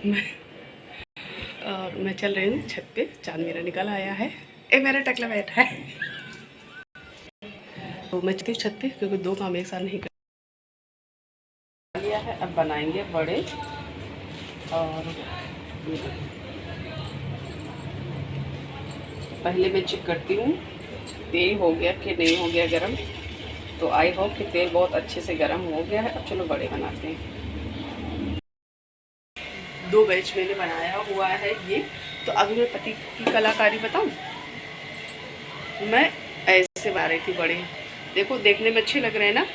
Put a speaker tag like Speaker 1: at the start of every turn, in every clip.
Speaker 1: मैं और मैं चल रही हूँ छत पे। चाँद मेरा निकल आया है। ए मेरा टकला बैठा है। तो मैं चलती हूँ छत पे क्योंकि दो काम एक साथ नहीं कर लिया है। अब बनाएंगे बड़े। और पहले मैं चेक करती हूँ तेल हो गया कि नहीं हो गया गरम। तो आई होप कि तेल बहुत अच्छे से गरम हो गया है। अब चलो बड़े बनाते हैं। 2 बैच मैंने बनाया हुआ है ये। तो अभी मैं पति की कलाकारी बताऊँ। मैं ऐसे बना रही थी बड़े। देखो देखने में अच्छे लग रहे हैं ना।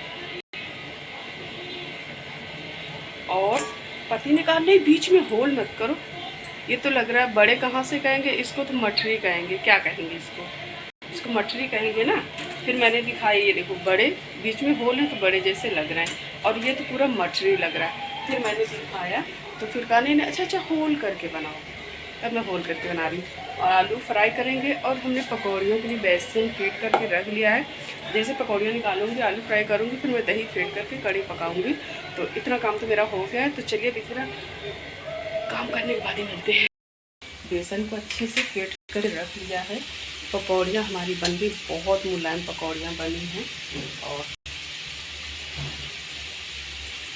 Speaker 1: और पति ने कहा नहीं बीच में होल मत करो, ये तो लग रहा है बड़े कहाँ से कहेंगे इसको, तो मठरी कहेंगे। क्या कहेंगे इसको? इसको मठरी कहेंगे ना। फिर मैंने दिखाया ये देखो बड़े बीच में होल है तो बड़े जैसे लग रहे हैं, और ये तो पूरा मठरी लग रहा है। फिर मैंने दिखाया तो फिर कहा नहीं अच्छा होल करके बनाओ। अब मैं होल करके बना रही हूँ। और आलू फ्राई करेंगे। और हमने पकौड़ियों के लिए बेसन फीट करके रख लिया है। जैसे पकौड़ियाँ निकालूंगी आलू फ्राई करूँगी, फिर मैं दही फेंट करके कड़ी पकाऊंगी। तो इतना काम तो मेरा हो गया है। तो चलिए दूसरा काम करने के बाद ही मिलते हैं। बेसन को अच्छे से फेंट कर रख लिया है। पकौड़ियाँ हमारी बन गई, बहुत मुलायम पकौड़ियाँ बनी हैं। और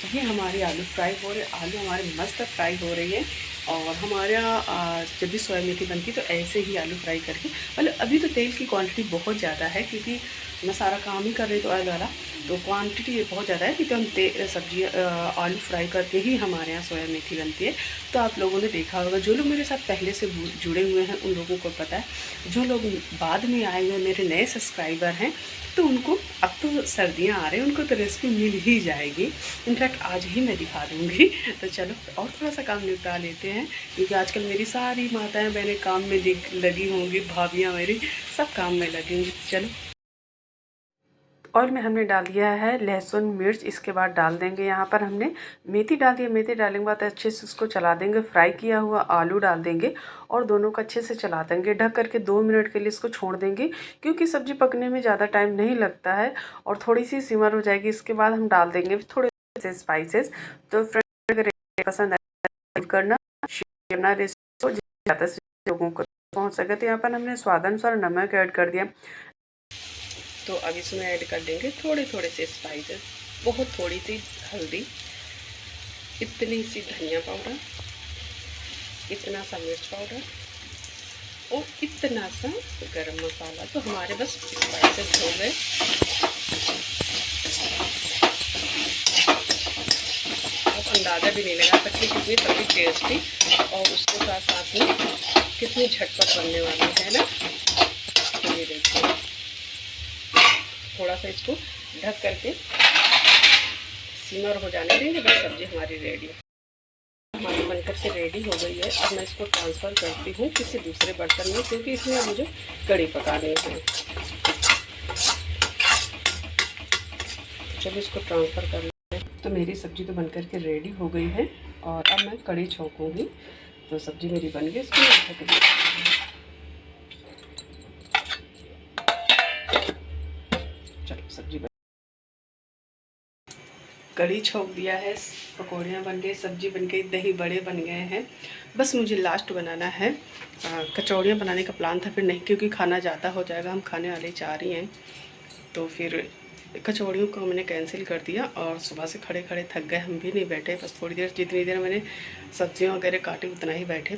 Speaker 1: ये हमारी आलू फ्राई हो रहे, आलू हमारे मस्त फ्राई हो रही है। और हमारे यहाँ जब भी सोया मेथी बनती तो ऐसे ही आलू फ्राई करके, मतलब अभी तो तेल की क्वांटिटी बहुत ज़्यादा है क्योंकि मैं सारा काम ही कर रही तो ऑयल वाला, तो क्वांटिटी बहुत ज़्यादा है क्योंकि हम सब्जी आलू फ्राई करके ही हमारे यहाँ सोया मेथी बनती है। तो आप लोगों ने देखा होगा, जो लोग मेरे साथ पहले से जुड़े हुए हैं उन लोगों को पता है। जो लोग बाद में आए हुए मेरे नए सब्सक्राइबर हैं तो उनको अब तो सर्दियाँ आ रही हैं, उनको तो रेसिपी मिल ही जाएगी। इनफैक्ट आज ही मैं दिखा दूँगी। तो चलो और थोड़ा सा काम निपटा लेते हैं क्योंकि आजकल मेरी सारी माताएं बहनें काम में लगी होंगी, भाभियाँ मेरी सब काम में लगेंगी। चलो ऑयल में हमने डाल दिया है लहसुन मिर्च। इसके बाद डाल देंगे यहाँ पर हमने मेथी डाल दिया। मेथी डालने के बाद अच्छे से उसको चला देंगे। फ्राई किया हुआ आलू डाल देंगे और दोनों को अच्छे से चला देंगे। ढक करके 2 मिनट के लिए इसको छोड़ देंगे क्योंकि सब्ज़ी पकने में ज़्यादा टाइम नहीं लगता है और थोड़ी सी सिमर हो जाएगी। इसके बाद हम डाल देंगे थोड़े से स्पाइसेस। तो फ्रेंड अगर पसंद करना शेयर करना, रेसिपी ज़्यादा से लोगों को पहुँच सके। तो यहाँ पर हमने स्वाद अनुसार नमक ऐड कर दिया। तो अब इसमें ऐड कर देंगे थोड़े थोड़े से स्पाइसेस, बहुत थोड़ी सी हल्दी, इतनी सी धनिया पाउडर, इतना सा मिर्च पाउडर और इतना सा गरम मसाला। तो हमारे बस स्पाइसेस हो गए। आप अंदाज़ा भी नहीं लगा सकते कितनी सब्जी टेस्टी और उसके साथ साथ में कितनी झटपट बनने वाली है ना। ये देखिए थोड़ा सा इसको ढक करके सिमर हो जाने देंगे। बस सब्जी हमारी रेडी है, हमारी बनकर के रेडी हो गई है। अब मैं इसको ट्रांसफ़र करती हूँ किसी दूसरे बर्तन में क्योंकि इसमें मुझे कड़ी पकानी है। चलो इसको ट्रांसफ़र कर लें। तो मेरी सब्ज़ी तो बनकर के रेडी हो गई है और अब मैं कड़ी छौंकूँगी। तो सब्ज़ी मेरी बन गई, इसको ढक दिया। चलो सब्ज़ी कढ़ी छोंक दिया है, पकौड़ियाँ बन गई, सब्जी बन गई, दही बड़े बन गए हैं। बस मुझे लास्ट बनाना है। कचौड़ियाँ बनाने का प्लान था फिर नहीं, क्योंकि खाना ज़्यादा हो जाएगा, हम खाने वाले 4 ही हैं। तो फिर कचौड़ियों को मैंने कैंसिल कर दिया और सुबह से खड़े खड़े थक गए, हम भी नहीं बैठे। बस थोड़ी देर, जितनी देर मैंने सब्जियां वगैरह काटी उतना ही बैठे।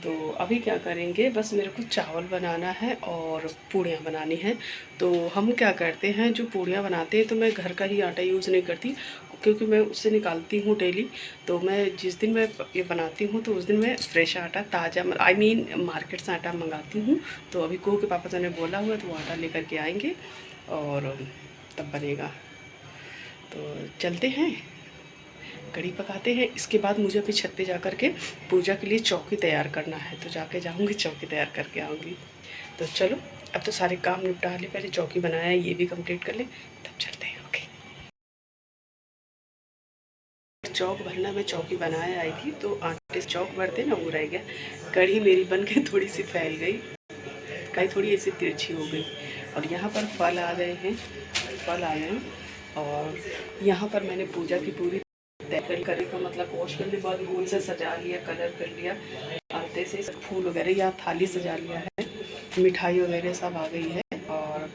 Speaker 1: तो अभी क्या करेंगे, बस मेरे को चावल बनाना है और पूड़ियाँ बनानी है। तो हम क्या करते हैं, जो पूड़ियाँ बनाते हैं तो मैं घर का ही आटा यूज़ नहीं करती क्योंकि मैं उससे निकालती हूँ डेली। तो मैं जिस दिन मैं ये बनाती हूँ तो उस दिन मैं फ्रेश आटा, ताज़ा मार्केट से आटा मंगाती हूँ। तो अभी कुहू के पापा ने बोला हुआ तो वो आटा लेकर के आएंगे और तब बनेगा। तो चलते हैं, कढ़ी पकाते हैं। इसके बाद मुझे अभी छत पे जा कर के पूजा के लिए चौकी तैयार करना है, तो जाके जाऊंगी चौकी तैयार करके आऊँगी। तो चलो अब तो सारे काम निपटा ले, पहले चौकी बनाया है ये भी कंप्लीट कर ले तब चलते हैं। ओके, चौक भरना, मैं चौकी बनाया आई थी तो आटे से चौक भरते ना वो रह गया। कढ़ी मेरी बन के थोड़ी सी फैल गई, कहीं थोड़ी ऐसी तिरछी हो गई। और यहाँ पर फल आ गए हैं, फल आए हैं। और यहाँ पर मैंने पूजा की पूरी करने का मतलब वॉश करने के बाद गोल से सजा लिया, कलर कर लिया, आते से फूल वगैरह या थाली सजा लिया है, मिठाई वगैरह सब आ गई है। और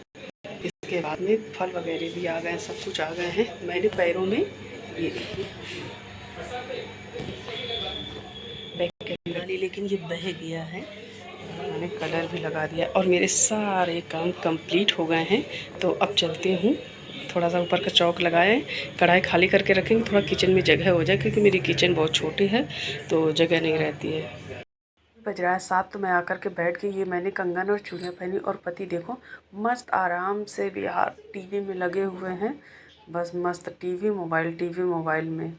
Speaker 1: इसके बाद में फल वगैरह भी आ गए, सब कुछ आ गए हैं। मैंने पैरों में ये बैक ली, लेकिन ये बह गया है। मैंने कलर भी लगा दिया और मेरे सारे काम कंप्लीट हो गए हैं। तो अब चलती हूँ, थोड़ा सा ऊपर का चौक लगाए, कढ़ाई खाली करके रखेंगे, थोड़ा किचन में जगह हो जाए, क्योंकि मेरी किचन बहुत छोटी है तो जगह नहीं रहती है। बज रहा है 7, तो मैं आकर के बैठ गई। ये मैंने कंगन और चूड़ियाँ पहनी और पति देखो मस्त आराम से बिहार टीवी में लगे हुए हैं। बस मस्त टीवी मोबाइल में।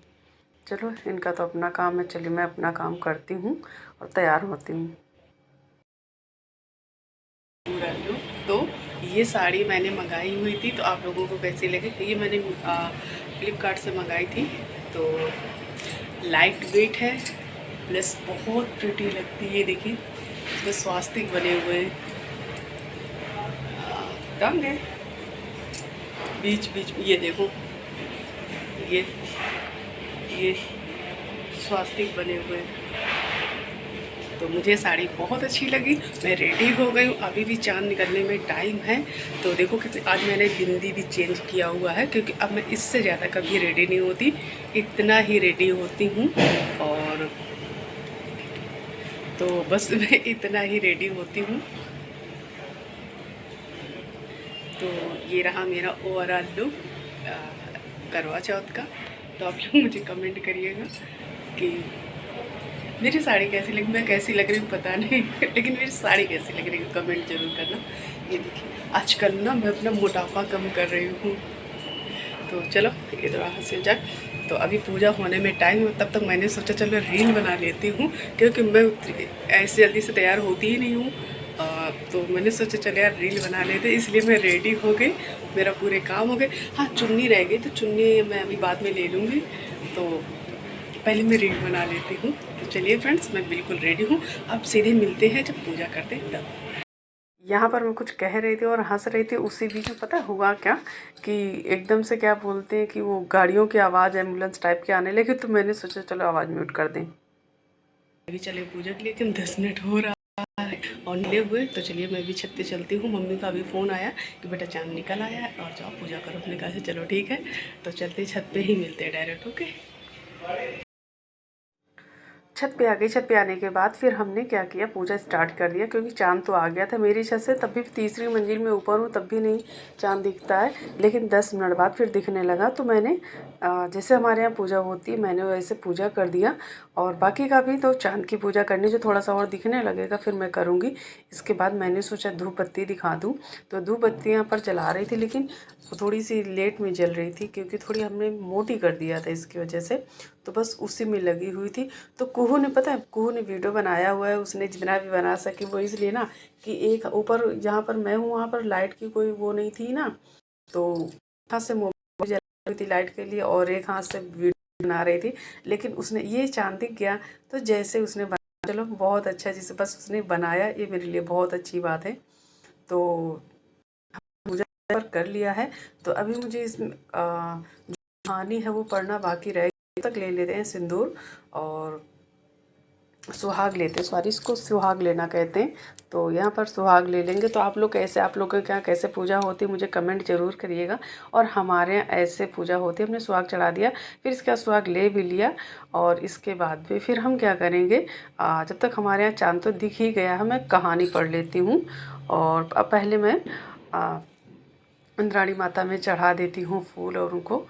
Speaker 1: चलो इनका तो अपना काम है, चलिए मैं अपना काम करती हूँ और तैयार होती हूँ। तो ये साड़ी मैंने मंगाई हुई थी, तो आप लोगों को कैसी लगी? तो ये मैंने फ्लिपकार्ट से मंगाई थी। तो लाइट वेट है प्लस बहुत प्रिटी लगती है। ये देखिए इसमें स्वास्तिक बने हुए हैं, रंग है बीच बीच में। ये देखो ये स्वास्तिक बने हुए हैं। तो मुझे साड़ी बहुत अच्छी लगी। मैं रेडी हो गई हूँ, अभी भी चाँद निकलने में टाइम है। तो देखो कि आज मैंने बिंदी भी चेंज किया हुआ है, क्योंकि अब मैं इससे ज़्यादा कभी रेडी नहीं होती, इतना ही रेडी होती हूँ। और तो बस मैं इतना ही रेडी होती हूँ। तो ये रहा मेरा ओवरऑल लुक करवा चौथ का। तो आप लोग मुझे कमेंट करिएगा कि मेरी साड़ी कैसी लगी, मैं कैसी लग रही हूँ पता नहीं लेकिन मेरी साड़ी कैसी लग रही है कमेंट जरूर करना। ये देखिए आजकल ना मैं अपना मोटापा कम कर रही हूँ। तो चलो इधर वहाँ से जा। तो अभी पूजा होने में टाइम है, तब तक मैंने सोचा चलो रील बना लेती हूँ, क्योंकि मैं ऐसे जल्दी से तैयार होती ही नहीं हूँ। तो मैंने सोचा चलो यार रील बना लेते, इसलिए मैं रेडी हो गई, मेरा पूरे काम हो गए। हाँ चुन्नी रह गई, तो चुन्नी मैं अभी बाद में ले लूँगी। तो पहले मैं रील बना लेती हूँ। तो चलिए फ्रेंड्स मैं बिल्कुल रेडी हूँ, अब सीधे मिलते हैं जब पूजा करते हैं तब। यहाँ पर मैं कुछ कह रही थी और हंस रही थी, उसी बीच में पता हुआ क्या कि एकदम से क्या बोलते हैं कि वो गाड़ियों की आवाज़ एम्बुलेंस टाइप की आने लगी। तो मैंने सोचा चलो आवाज़ म्यूट कर दें। अभी चले पूजा के लिए, लेकिन 10 मिनट हो रहा है और निकले हुए। तो चलिए मैं भी छत पे चलती हूँ। मम्मी का अभी फ़ोन आया कि बेटा चाँद निकल आया है और जाओ पूजा करो। अपने कहा से चलो ठीक है, तो चलते छत पे ही मिलते हैं डायरेक्ट। ओके, छत पे आ गई। छत पे आने के बाद फिर हमने क्या किया, पूजा स्टार्ट कर दिया, क्योंकि चांद तो आ गया था मेरी छत से। तब भी तीसरी मंजिल में ऊपर हूँ, तब भी नहीं चांद दिखता है, लेकिन 10 मिनट बाद फिर दिखने लगा। तो मैंने जैसे हमारे यहाँ पूजा होती है मैंने वैसे पूजा कर दिया। और बाकी का भी तो चांद की पूजा करनी, जो थोड़ा सा और दिखने लगेगा फिर मैं करूँगी। इसके बाद मैंने सोचा धूप बत्ती दिखा दूँ। तो धूप बत्ती यहाँ पर जला रही थी, लेकिन थोड़ी सी लेट में जल रही थी, क्योंकि थोड़ी हमने मोटी कर दिया था इसकी वजह से। तो बस उसी में लगी हुई थी। तो कुहू ने, पता है कुहू ने वीडियो बनाया हुआ है, उसने जितना भी बना सकी वो, इसलिए ना कि एक ऊपर जहाँ पर मैं हूँ वहाँ पर लाइट की कोई वो नहीं थी ना, तो हाथ से मोबाइल जला रही थी लाइट के लिए और एक हाथ से वीडियो बना रही थी। लेकिन उसने ये चांद दिख गया, तो जैसे उसने बनाया, चलो बहुत अच्छा, जिसे बस उसने बनाया ये मेरे लिए बहुत अच्छी बात है। तो पूजा पर कर लिया है। तो अभी मुझे इस जो कहानी है वो पढ़ना बाकी रह तक ले लेते हैं सिंदूर और सुहाग लेते हैं। सॉरी, इसको सुहाग लेना कहते हैं। तो यहाँ पर सुहाग ले लेंगे। तो आप लोग कैसे, आप लोगों के यहाँ कैसे पूजा होती है मुझे कमेंट ज़रूर करिएगा। और हमारे यहाँ ऐसे पूजा होती है। हमने सुहाग चढ़ा दिया, फिर इसका सुहाग ले भी लिया। और इसके बाद भी फिर हम क्या करेंगे, जब तक हमारे यहाँ चांद तो दिख ही गया है, मैं कहानी पढ़ लेती हूँ। और अब पहले मैं इंद्राणी माता में चढ़ा देती हूँ फूल और उनको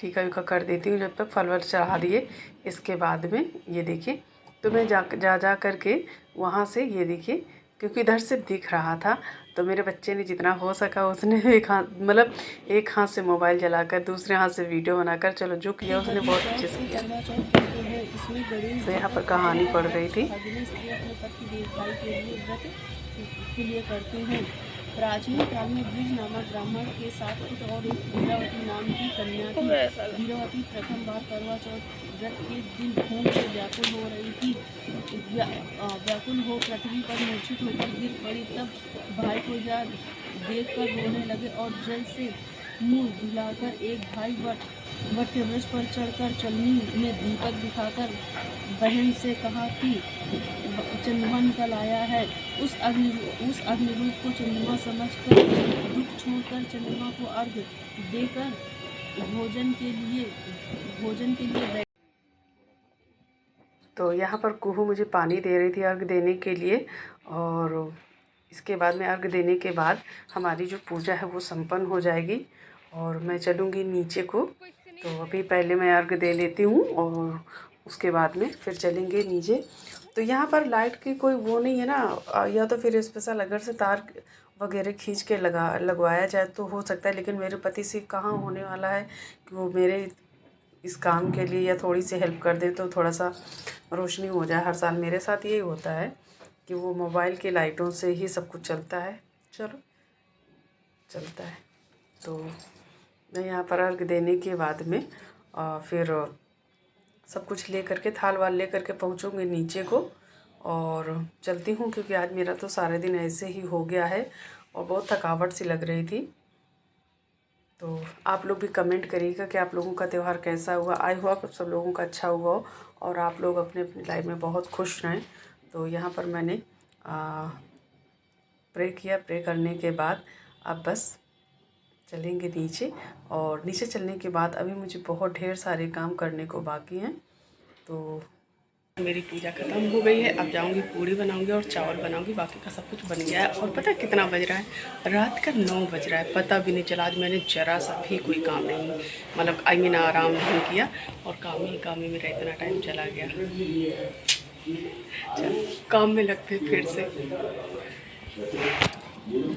Speaker 1: टीका वीका कर देती हूँ, जब तक फल वल चढ़ा दिए। इसके बाद में ये देखिए, तो मैं जा करके वहाँ से, ये देखिए क्योंकि इधर से दिख रहा था, तो मेरे बच्चे ने जितना हो सका उसने एक हाथ, मतलब एक हाथ से मोबाइल जलाकर दूसरे हाथ से वीडियो बनाकर, चलो जो किया उसने बहुत अच्छे से किया। तो यहाँ पर कहानी पढ़ रही थी।
Speaker 2: प्राचीन काल में द्विज नामक ब्राह्मण के साथ पुत्र और एक वीरावती नाम की कन्या थी। वीरावती प्रथम बार करवा चौथ व्रत के दिन खून से व्याकुल हो रही थी। व्याकुल हो पृथ्वी पर मूर्छित होकर गिर पड़ी। तब भाई को देख कर रोने लगे और जल से मुंह धुलाकर एक भाई वट वट के वृक्ष पर चढ़कर चलनी में दीपक दिखाकर बहन से कहा कि चंद्रमा निकल आया है। उस अग्निरूप को चंद्रमा समझकर दुख छोड़कर चंद्रमा को अर्घ देकर भोजन के लिए
Speaker 1: तो यहाँ पर कुहू मुझे पानी दे रही थी अर्घ देने के लिए, और इसके बाद में अर्घ देने के बाद हमारी जो पूजा है वो संपन्न हो जाएगी और मैं चलूँगी नीचे को। तो अभी पहले मैं अर्घ दे लेती हूँ और उसके बाद में फिर चलेंगे नीचे। तो यहाँ पर लाइट की कोई वो नहीं है ना, या तो फिर स्पेशल अगर से तार वगैरह खींच के लगवाया जाए तो हो सकता है, लेकिन मेरे पति से कहाँ होने वाला है कि वो मेरे इस काम के लिए या थोड़ी सी हेल्प कर दे तो थोड़ा सा रोशनी हो जाए। हर साल मेरे साथ यही होता है कि वो मोबाइल की लाइटों से ही सब कुछ चलता है। चलो चलता है। तो मैं यहाँ पर अर्घ देने के बाद में फिर सब कुछ ले करके थाल वाल ले करके पहुँचूँगी नीचे को और चलती हूँ, क्योंकि आज मेरा तो सारे दिन ऐसे ही हो गया है और बहुत थकावट सी लग रही थी। तो आप लोग भी कमेंट करिएगा कि आप लोगों का त्यौहार कैसा हुआ। आई होप सब लोगों का अच्छा हुआ हो और आप लोग अपने अपनी लाइफ में बहुत खुश रहें। तो यहाँ पर मैंने प्रे किया। प्रे करने के बाद अब बस चलेंगे नीचे, और नीचे चलने के बाद अभी मुझे बहुत ढेर सारे काम करने को बाकी हैं। तो मेरी पूजा खत्म हो गई है। अब जाऊंगी पूड़ी बनाऊंगी और चावल बनाऊंगी, बाकी का सब कुछ बन गया है। और पता है कितना बज रहा है? रात का 9 बज रहा है, पता भी नहीं चला। आज मैंने ज़रा सा भी कोई काम नहीं, मतलब आई मीन आराम नहीं किया, और काम में मेरा इतना टाइम चला गया। चल काम में लगते फिर से।